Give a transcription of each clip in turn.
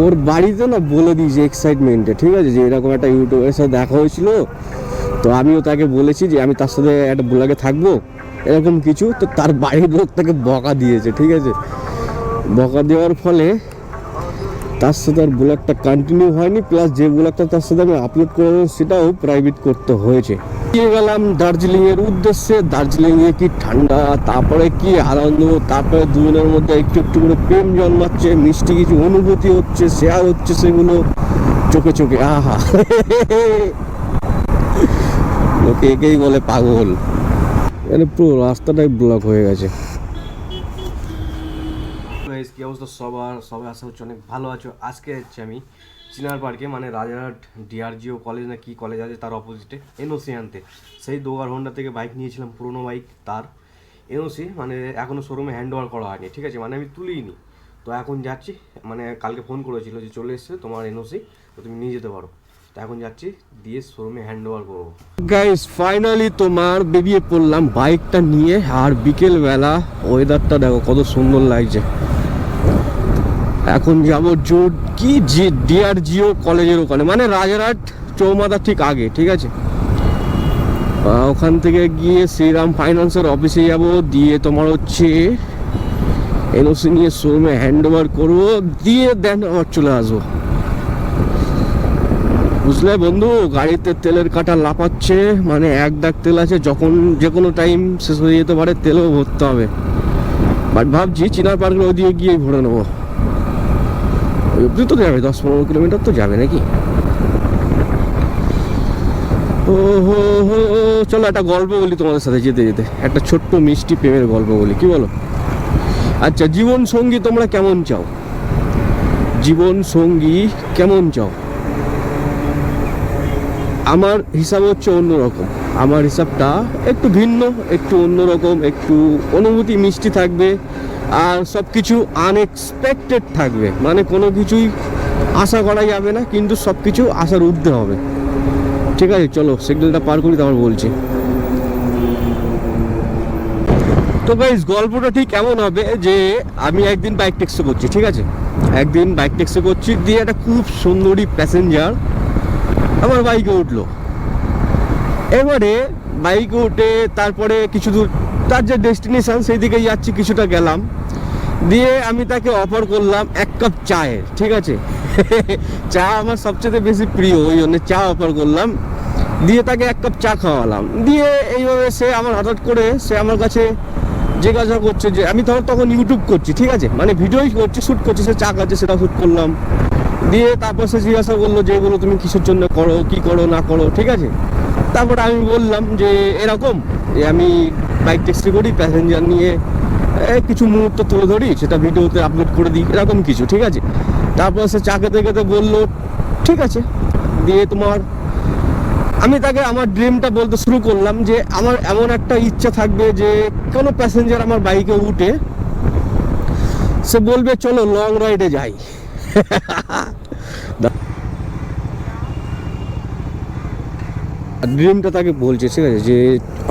ওর বাড়িতে না বলে দিয়েছে এক্সাইটমেন্টে, ঠিক আছে, যে এরকম একটা ইউটিউবের সাথে দেখা হয়েছিল, তো আমিও তাকে বলেছি যে আমি তার সাথে একটা ব্লগে থাকবো এরকম কিছু। তো তার বাড়ির লোক তাকে বকা দিয়েছে, ঠিক আছে। বকা দেওয়ার ফলে তার সাথে আর ব্লগটা কন্টিনিউ হয়নি, প্লাস যে ব্লগটা তার সাথে আমি আপলোড করবো সেটাও প্রাইভেট করতে হয়েছে। গিয়ে গেলাম দার্জিলিং এর উদ্দেশ্যে। দার্জিলিং এ কি ঠান্ডা, তারপরে কি আনন্দ, তারপরে দুজনের মধ্যে একটু একটু করে প্রেম জন্মাচ্ছে, মিষ্টি কিছু অনুভূতি হচ্ছে, শেয়ার হচ্ছে, সেগুলো চোখে চোখে। আহা, লোকে একেই বলে পাগল। মানে পুরো রাস্তাটাই ব্লক হয়ে গেছে। কি অবস্থা সবাই আশা হচ্ছে অনেক ভালো আছো। আজকে হচ্ছে আমি চিনার পার্কে, মানে রাজারহাট ডিআরজিও কলেজ না কি কলেজ আছে তার অপোজিটে এনওসি আনতে। সেই দোগার হোন্ডা থেকে বাইক নিয়েছিলাম, পুরোনো বাইক, তার এনওসি মানে এখনও শোরুমে হ্যান্ড ওভার করা হয়নি, ঠিক আছে, মানে আমি তুলিনি। তো এখন যাচ্ছি, মানে কালকে ফোন করেছিল যে চলে এসছে তোমার এনওসি, তো তুমি নিয়ে যেতে পারো। তো এখন যাচ্ছি, দিয়ে শোরুমে হ্যান্ড ওভার করবো। গাইস ফাইনালি তোমার বেরিয়ে পড়লাম বাইকটা নিয়ে। আর বিকেলবেলা ওয়েদারটা দেখো কত সুন্দর লাগছে। এখন যাবো কি ডিআরজিও কলেজের ওখানে, মানে রাজারহাট চৌমাথা ঠিক আগে, ঠিক আছে। ওখান থেকে গিয়ে শ্রীরাম ফাইন্যান্সের অফিসে যাব, দিয়ে তোমার হচ্ছে এনওসি নিয়ে শোরুমে হ্যান্ড ওভার করবো, দিয়ে দেন আবার চলে আসবো। বুঝলে বন্ধু, গাড়িতে তেলের কাটা লাফাচ্ছে, মানে এক দাগ তেল আছে, যখন যে কোনো টাইম শেষ হয়ে যেতে পারে, তেলও ভরতে হবে। বাট ভাবছি চিনার পার্কের ওদিকে গিয়ে ভরে নেবো। অব্দি তো যাবে 10-15 কিলোমিটার তো যাবে নাকি। ও হো হো, চলো একটা গল্প বলি তোমাদের সাথে যেতে যেতে, একটা ছোট্ট মিষ্টি প্রেমের গল্প বলি, কি বলো? আচ্ছা, জীবন সঙ্গী তোমরা কেমন চাও? জীবন সঙ্গী কেমন চাও? আমার হিসাব হচ্ছে অন্যরকম। আমার হিসাবটা একটু ভিন্ন, একটু অন্যরকম, একটু অনুভূতি মিষ্টি থাকবে, আর সব কিছু আনএক্সপেক্টেড থাকবে, মানে কোনো কিছুই আশা করা যাবে না, কিন্তু সব কিছু আশার ঊর্ধ্বে হবে, ঠিক আছে। চলো সিগন্যালটা পার করি, তারপর বলছি। তো গাইস গল্পটা ঠিক এমন হবে যে আমি একদিন বাইক ট্যাক্সি করছি, ঠিক আছে, একদিন বাইক ট্যাক্সি করছি, দিয়ে একটা খুব সুন্দরী প্যাসেঞ্জার আমার বাইকে উঠলো। এবারে বাইকে উঠে তারপরে কিছু দূর তার যে ডেস্টিনেশন সেই দিকে যাচ্ছি, কিছুটা গেলাম, দিয়ে আমি তাকে অফার করলাম 1 কাপ চায়ের, ঠিক আছে। চা আমার সবচেয়ে বেশি প্রিয়, ওই জন্য চা অফার করলাম, দিয়ে তাকে 1 কাপ চা খাওয়ালাম। দিয়ে এইভাবে সে আমার হঠাৎ করে সে আমার কাছে জিজ্ঞাসা করছে যে আমি তখন ইউটিউব করছি, ঠিক আছে, মানে ভিডিওই করছি, শ্যুট করছি, সে চা খাচ্ছে সেটা শ্যুট করলাম। দিয়ে তারপর সে জিজ্ঞাসা করলো যে এগুলো তুমি কিসের জন্য করো, কি করো না করো, ঠিক আছে। তারপর আমি বললাম যে এরকম যে আমি বাইক ট্যাক্সি করি, প্যাসেঞ্জার নিয়ে কিছু মুহূর্ত তুলে ধরি, সেটা ভিডিওতে আপলোড করে দিই, এরকম কিছু, ঠিক আছে। তারপর সে চা খেতে খেতে বললো ঠিক আছে। দিয়ে তোমার আমি তাকে আমার ড্রিমটা বলতে শুরু করলাম যে আমার এমন একটা ইচ্ছা থাকবে যে কোনো প্যাসেঞ্জার আমার বাইকে উঠে সে বলবে চলো লং রাইডে যাই। ড্রিমটা তাকে বলছে, ঠিক আছে, যে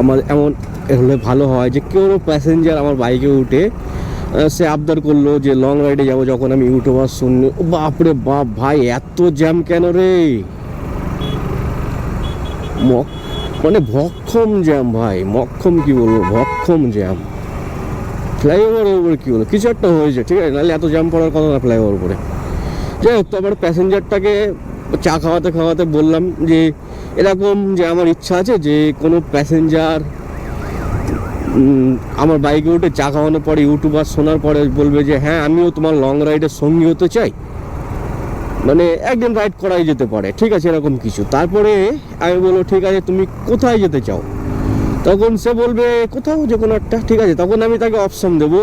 আমার এমন হলে ভালো হয় যে কোনো প্যাসেঞ্জার আমার বাইকে উঠে সে আবদার করলো যে লং রাইডে যাবো। যখন আমি ইউটিউবার শুনলি, ও বাপরে বাপ ভাই, এত জ্যাম কেন রে, মানে ভক্ষম জ্যাম ভাই, মক্ষম কি বলবো, ভক্ষম জ্যাম। ফ্লাইওভারের উপরে কি হলো, কিছু একটা হয়েছে, ঠিক আছে, নাহলে এত জ্যাম পড়ার কথা না ফ্লাইওভার উপরে। যাই হোক, তো আবার প্যাসেঞ্জারটাকে চা খাওয়াতে খাওয়াতে বললাম যে এরকম যে আমার ইচ্ছা আছে যে কোনো প্যাসেঞ্জার আমার বাইকে উঠে চা খাওয়ানোর পরে, ইউটিউবার শোনার পরে বলবে যে হ্যাঁ আমিও তোমার লং রাইডের সঙ্গী হতে চাই, মানে একদিন রাইড করাই যেতে পারে, ঠিক আছে, এরকম কিছু। তারপরে আমি বলবো ঠিক আছে তুমি কোথায় যেতে চাও? তখন সে বলবে কোথাও যে কোনো একটা, ঠিক আছে। তখন আমি তাকে অপশন দেবো,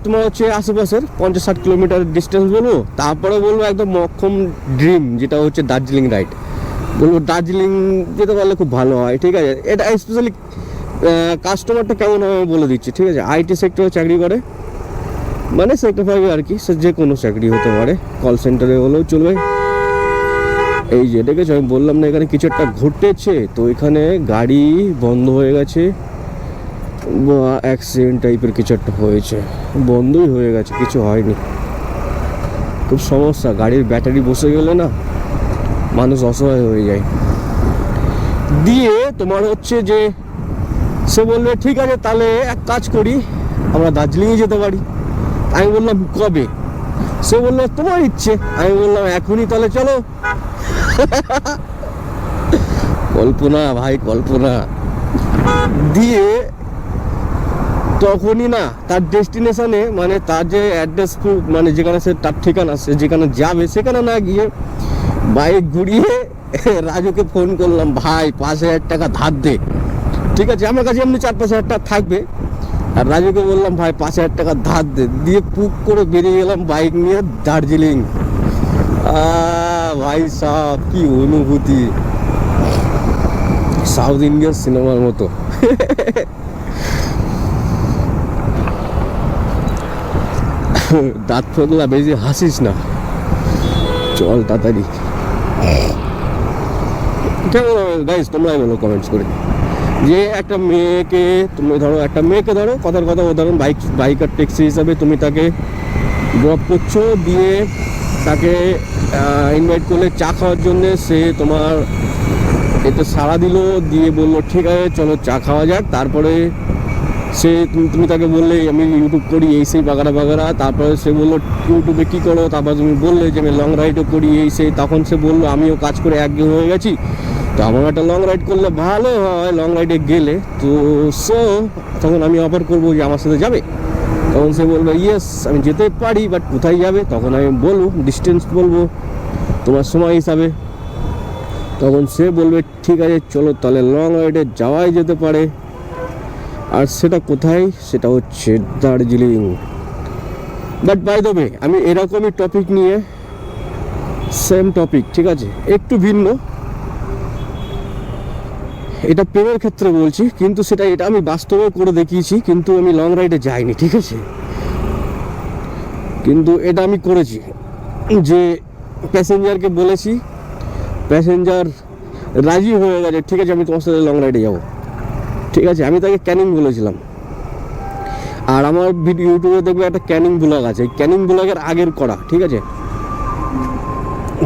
তোমার হচ্ছে আশেপাশের 50-60 কিলোমিটার ডিস্টেন্স বলবো, তারপরে বলবো একদম মক্ষম ড্রিম যেটা হচ্ছে দার্জিলিং রাইড, বলবো দার্জিলিং যেতে পারলে খুব ভালো হয়, ঠিক আছে। এটা স্পেশালি কাস্টমারটা কেমন হবে বলে দিচ্ছি, ঠিক আছে। আইটি সেক্টরে চাকরি করে, মানে সেক্টর 5 আর কি, সে যে কোনো চাকরি হতে পারে, কল সেন্টারে হলেও চলবে। এই যে দেখেছো, আমি বললাম না এখানে কিছু একটা ঘটেছে, তো এখানে গাড়ি বন্ধ হয়ে গেছে, বা অ্যাক্সিডেন্ট টাইপের কিছু একটা হয়েছে, বন্ধই হয়ে গেছে, কিছু হয়নি। খুব সমস্যা, গাড়ির ব্যাটারি বসে গেলে না মানুষ অসহায় হয়ে যায়। দিয়ে তোমার হচ্ছে যে সে বলবে ঠিক আছে তাহলে এক কাজ করি, আমরা দার্জিলিংয়ে যেতে পারি। আমি বললাম কবে? সে বললো তোমার ইচ্ছে। আমি বললাম এখনই তাহলে চলো। কল্পনা ভাই, কল্পনা। দিয়ে তখনই না তার ডেস্টিনেশনে, মানে তার যে অ্যাড্রেস, মানে যেখানে সে তার ঠিকানা, সে যেখানে যাবে সেখানে না গিয়ে বাইক ঘুরিয়ে রাজুকে ফোন করলাম, ভাই 5,000 টাকা ধার দে। ঠিক আছে, আমার কাছে এমনি 4-5 হাজার টাকা থাকবে। আর রাজুকে বললাম ভাই 5,000 টাকা ধার দে। দিয়ে পুক করে বেরিয়ে গেলাম বাইক নিয়ে দার্জিলিং। ভাই সাহেব কি অনুভূতি, সাউথ ইন্ডিয়ার সিনেমার মতো। দাঁত ফোকলা, বেশি হাসিস না, চল তাড়াতাড়ি। কেমন গাইস তোমরাই বলো কমেন্টস করে, যে একটা মেয়েকে তুমি ধরো, একটা মেয়েকে ধরো, কথার কথা উদাহরণ, বাইক আর ট্যাক্সি হিসাবে তুমি তাকে ড্রপ করছো, দিয়ে তাকে ইনভাইট করলে চা খাওয়ার জন্যে, সে তোমার এতে সাড়া দিল, দিয়ে বললো ঠিক আছে চলো চা খাওয়া যাক। তারপরে সে তুমি তাকে বললে আমি ইউটিউব করি এই সেই বাগারা বাগারা। তারপরে সে বললো ইউটিউবে কী করো? তারপর তুমি বললে যে আমি লং রাইডও করি এই সেই। তখন সে বললো আমিও কাজ করে একঘেয়ে হয়ে গেছি, তো আমার একটা লং রাইড করলে ভালো হয়। লং রাইডে গেলে তো তখন আমি অফার করবো যে আমার সাথে যাবে। তখন সে বলবে ইয়েস আমি যেতে পারি, বাট কোথায় যাবে? তখন আমি বলবো ডিস্টেন্স, বলবো তোমার সময় হিসাবে। তখন সে বলবে ঠিক আছে চলো তাহলে লং রাইডে যাওয়াই যেতে পারে। আর সেটা কোথায়? সেটা হচ্ছে Darjeeling. But by the way আমি এরকমই টপিক নিয়ে, সেম টপিক, ঠিক আছে, একটু ভিন্ন, এটা প্রেমের ক্ষেত্রে বলছি, কিন্তু এটা আমি বাস্তবে করে দেখিয়েছি, কিন্তু আমি লং রাইডে যাইনি, ঠিক আছে। কিন্তু এটা আমি করেছি, যে প্যাসেঞ্জারকে বলেছি, প্যাসেঞ্জার রাজি হয়ে গেছে, ঠিক আছে আমি তোমার সাথে লং রাইডে যাবো, ঠিক আছে। আমি তাকে ক্যানিং বলেছিলাম। আর আমার ভিডিও ইউটিউবে দেখবে একটা ক্যানিং ব্লগ আছে, এই ক্যানিং ব্লগের আগের করা, ঠিক আছে।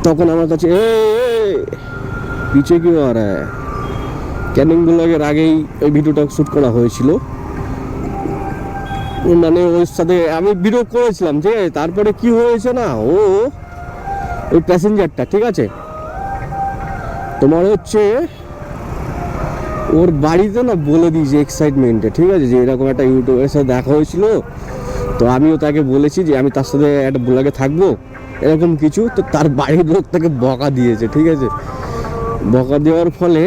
তখন আমার কাছে পিছে কি আর ক্যানিং ব্লগের আগেই ওই ভিডিওটা শ্যুট করা হয়েছিল, মানে ওর সাথে আমি ভিডিও করেছিলাম, ঠিক আছে। তারপরে কি হয়েছে না, ওই প্যাসেঞ্জারটা, ঠিক আছে, তোমার হচ্ছে ওর বাড়িতে না বলে দিয়েছে এক্সাইটমেন্টে, ঠিক আছে, যে এরকম একটা ইউটিউবের সাথে দেখা হয়েছিল, তো আমিও তাকে বলেছি যে আমি তার সাথে একটা ব্লগে থাকবো, এরকম কিছু। তো তার বাড়ির লোক তাকে বকা দিয়েছে, ঠিক আছে। বকা দেওয়ার ফলে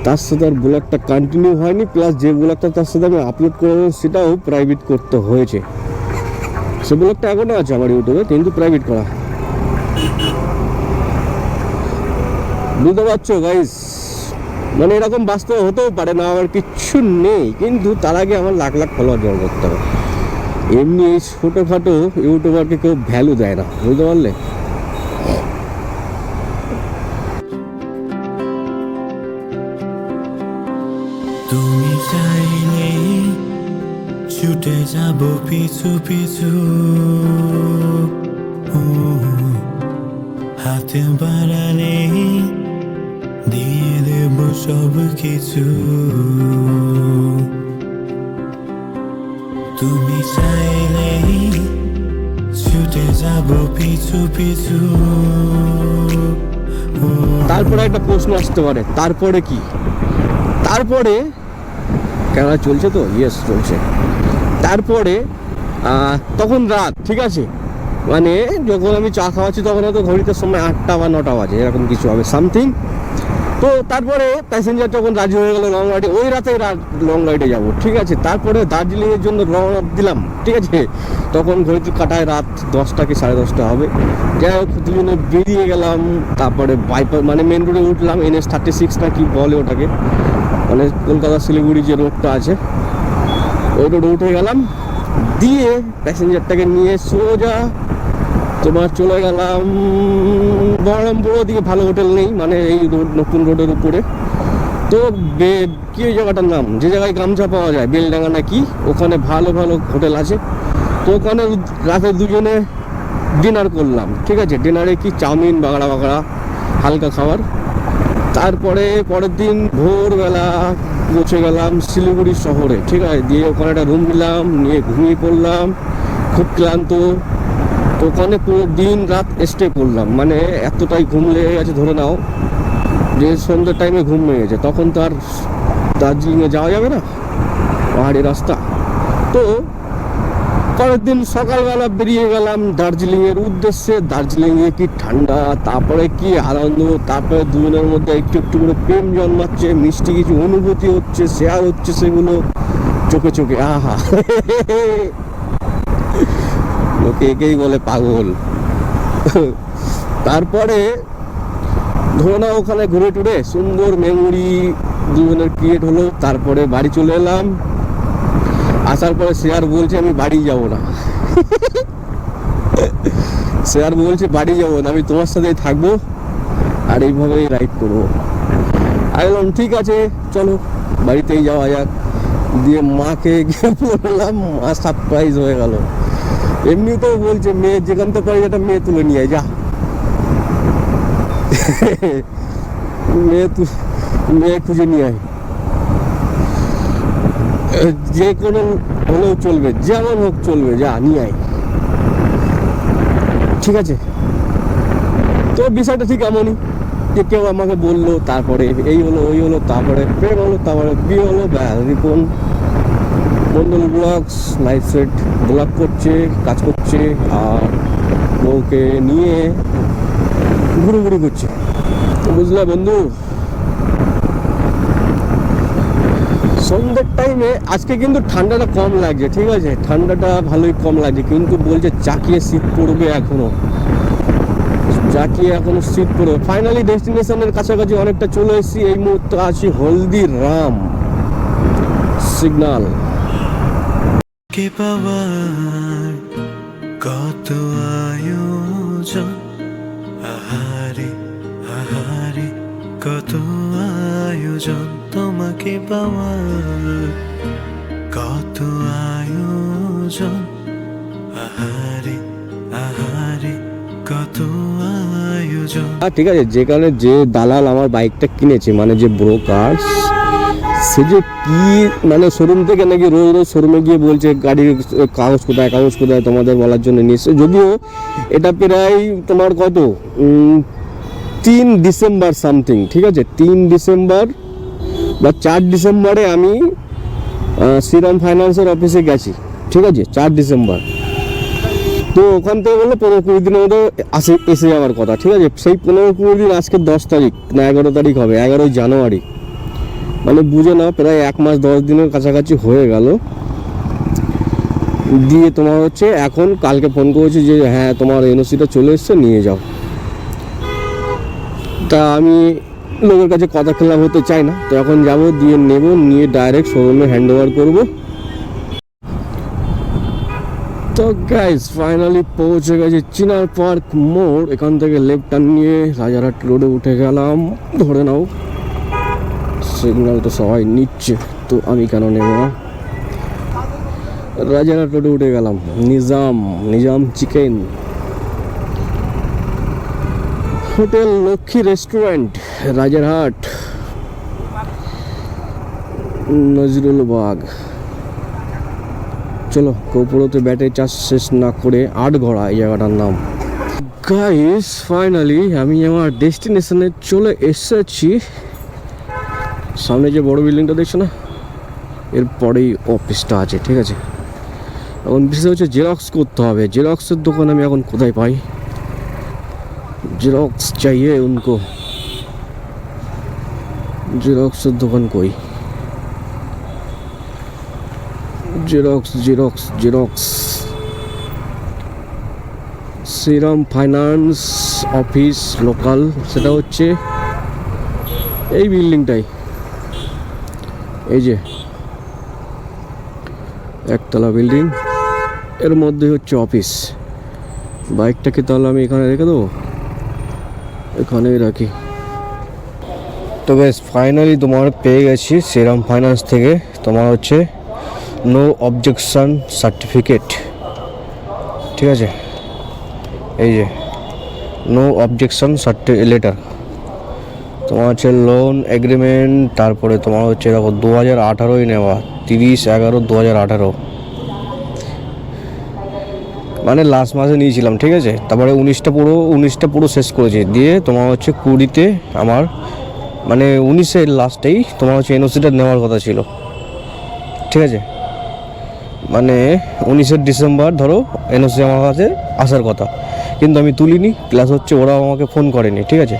তার সাথে আর ব্লগটা কন্টিনিউ হয়নি, প্লাস যে ব্লগটা তার সাথে আমি আপলোড করবো সেটাও প্রাইভেট করতে হয়েছে। সে ব্লগটা এখনও আছে আমার ইউটিউবে, কিন্তু প্রাইভেট করা। বুঝতে পারছো গাইস, মানে এরকম বাস্তবে হতেও পারে না, আমার কিচ্ছু নেই, কিন্তু তার আগে আমার লাখ লাখ ফলোয়ার জোগাড় করতে হবে। এমনি এই ছোটোখাটো ইউটিউবারকে কেউ ভ্যালু দেয় না, বুঝতে পারলে। তুমি চাইলে ছুটে যাব পিছু পিছু, হাতে বাড়ালে দিয়ে দেব সব কিছু। তুমি চাইলে ছুটে যাব পিছু পিছু। তারপরে একটা প্রশ্ন আসতে পারে, তারপরে কি? তারপরে ক্যামেরা চলছে তো? ইয়েস চলছে। তারপরে তখন রাত, ঠিক আছে, মানে যখন আমি চা খাওয়াচ্ছি তখন হয়তো ঘড়িতে সময় 8টা বা 9টা বাজে, এরকম কিছু হবে সামথিং। তো তারপরে প্যাসেঞ্জার যখন রাজি হয়ে গেলো লং রাইডে, ওই রাতে লং রাইডে যাবো, ঠিক আছে। তারপরে দার্জিলিংয়ের জন্য রওনা দিলাম, ঠিক আছে। তখন ঘড়িতে কাটায় রাত 10টা কি 10:30 হবে। যাই হোক দুজনে বেরিয়ে গেলাম। তারপরে বাইপাস মানে মেন রোডে উঠলাম, NH-36 না কি বলে ওটাকে, মানে কলকাতা শিলিগুড়ি যে রোডটা আছে, ওই রোডে উঠে গেলাম। দিয়ে প্যাসেঞ্জারটাকে নিয়ে সোজা তোমার চলে গেলাম বহরমপুর। ওদিকে ভালো হোটেল নেই, মানে এই রোড নতুন রোডের উপরে তো কি ওই জায়গাটার নাম, যে জায়গায় গামছা পাওয়া যায়, বেলডাঙ্গা না কি, ওখানে ভালো ভালো হোটেল আছে। তো ওখানে রাতে দুজনে ডিনার করলাম, ঠিক আছে। ডিনারে কি চাউমিন বাগড়া বাগড়া হালকা খাবার। তারপরে পরের দিন ভোরবেলা পৌঁছে গেলাম শিলিগুড়ি শহরে, ঠিক আছে। দিয়ে ওখানে একটা রুম নিলাম, নিয়ে ঘুমিয়ে পড়লাম, খুব ক্লান্ত। তো ওখানে পুরো দিন রাত স্টে করলাম, মানে এতটাই ঘুম লেগে গেছে ধরে নাও যে সন্ধ্যের টাইমে ঘুম হয়ে গেছে। তখন তো আর দার্জিলিংয়ে যাওয়া যাবে না, পাহাড়ি রাস্তা। তো পরের দিন সকালবেলা বেরিয়ে গেলাম দার্জিলিংয়ের উদ্দেশ্যে। দার্জিলিংয়ে কি ঠান্ডা, তারপরে কি আনন্দ, তারপরে দুজনের মধ্যে একটু একটু করে প্রেম জন্মাচ্ছে, মিষ্টি কিছু অনুভূতি হচ্ছে, শেয়ার হচ্ছে সেগুলো চোখে চোখে। আহা, লোকে একেই বলে পাগল। তারপরে ধরো না ওখানে ঘুরে টুরে সুন্দর মেমোরি দুজনের ক্রিয়েট হলো। তারপরে বাড়ি চলে এলাম। আসার পরে শেয়ার বলছে আমি বাড়ি যাব না। শেয়ার বলছে বাড়ি যাব না, আমি তোমার সাথেই থাকবো আর এইভাবেই রাইড করবো। আমি বললাম ঠিক আছে চলো বাড়িতেই যাওয়া যাক। দিয়ে মাকে গিয়ে বললাম, মা সারপ্রাইজ হয়ে গেল। এমনিতেও বলছে মেয়ে যেখান থেকে পারি একটা মেয়ে তুলে নিয়ে যা। মেয়ে খুঁজে নিয়ে আয়, যে কোনো হলেও চলবে, যেমন হোক চলবে, যা নিয়ে আয়, ঠিক আছে। তো বিষয়টা ঠিক এমনই যে কেউ আমাকে বললো, তারপরে এই হলো ওই হলো, তারপরে প্রেম হলো, তারপরে বিয়ে হলো। Ripon Mondal blogs lifestyle blog করছে, কাজ করছে, আর বউকে নিয়ে ঘুরুঘুরি করছে। তো বুঝলে বন্ধু, সন্ধ্যের টাইমে আজকে কিন্তু ঠান্ডাটা কম লাগছে, ঠিক আছে। ঠান্ডাটা ভালোই কম লাগছে, কিন্তু বলছে জাকিয়ে শীত পড়বে এখনো, জাকিয়ে এখনো শীত পড়বে। ফাইনালি ডেস্টিনেশনের কাছাকাছি অনেকটা চলে এসেছি। এই মুহূর্তে আছি হলদিরাম সিগন্যাল। কে পাওয়ার কত আয়োজন, আহারে আহারে কত আয়োজন, তোমাকে পাওয়ার কত আয়োজন, আহারে আহারে কত আয়োজন। ঠিক আছে, যেখানে যে দালাল আমার বাইকটা কিনেছে, মানে যে ব্রোকার, সে যে কি মানে শোরুম থেকে নাকি রোজ রোজ শোরুমে গিয়ে বলছে গাড়ির কাগজ কোথায় তোমাদের বলার জন্য নিয়েছে। যদিও এটা প্রায় তোমার কত 3 ডিসেম্বর সামথিং, ঠিক আছে। 3 ডিসেম্বর বা 4 ডিসেম্বরে আমি শ্রীরাম ফাইন্যান্সের অফিসে গেছি, ঠিক আছে। 4 ডিসেম্বর। তো ওখান থেকে বললো 15-20 দিনের মধ্যে এসে যাওয়ার কথা, ঠিক আছে। সেই 15-20 দিন আজকে 10 তারিখ না 11 তারিখ হবে, 11 জানুয়ারি, মানে বুঝে নাও প্রায় 1 মাস 10 দিনের কাছাকাছি হয়ে গেল। দিয়ে তোমার হচ্ছে এখন কালকে ফোন করেছি যে হ্যাঁ তোমার এনওসিটা চলে এসছে, নিয়ে যাও। তা আমি লোকের কাছে কথা খেলাম হতে চাই না, তো এখন যাবো, দিয়ে নেব, নিয়ে ডাইরেক্ট শোরুমে হ্যান্ড ওভার করবো। তো গাইস ফাইনালি পৌঁছে গেছি চিনার পার্ক মোড়। এখান থেকে লেফট টার্ন নিয়ে রাজারহাট রোডে উঠে গেলাম। ধরে নাও সিগন্যাল তো সবাই নিচ্ছে, তো আমি কেন নেব না। রাজারহাট রোডে উঠে গেলাম। Nizam chicken hotel, Lakshmi restaurant, Rajarhat, Nazrul Bagh. চলো গোপুরতে ব্যাটারি চার্জ শেষ না করে 8 ঘোড়া এই জায়গাটার নাম। গাইস ফাইনালি আমি আমার ডেস্টিনেশনে চলে এসেছি। সামনে যে বড় বিল্ডিংটা দেখছো না, এরপরেই অফিসটা আছে, ঠিক আছে। এখন বিষয় হচ্ছে জেরক্স করতে হবে। জেরক্সের দোকান আমি এখন কোথায় পাই? জেরক্স চাইয়ে উনকো, জেরক্সের দোকান কই? Xerox Shriram finance office local, সেটা হচ্ছে এই বিল্ডিংটাই। এই যে একতলা বিল্ডিং, এর মধ্যে হচ্ছে অফিস। বাইকটাকে তাহলে আমি এখানে রেখে দেবো, এখানেই রাখি। তো গাইস ফাইনালি তোমার পেয়ে গেছি শ্রীরাম ফাইন্যান্স থেকে তোমার হচ্ছে নো অবজেকশন সার্টিফিকেট, ঠিক আছে, এই যে নো অবজেকশন লেটার তোমার হচ্ছে লোন এগ্রিমেন্ট, তারপরে তোমার হচ্ছে দেখো 2018 নেওয়া, 30/11/2018, মানে লাস্ট মাসে নিয়েছিলাম, ঠিক আছে। তারপরে 19টা পুরো শেষ করেছি, দিয়ে তোমার হচ্ছে 20তে আমার মানে 19-এর লাস্টেই তোমার হচ্ছে এনওসিটা নেওয়ার কথা ছিল, ঠিক আছে, মানে 19 ডিসেম্বর ধরো এনওসি আমার কাছে আসার কথা, কিন্তু আমি তুলিনি, প্লাস হচ্ছে ওরাও আমাকে ফোন করেনি, ঠিক আছে।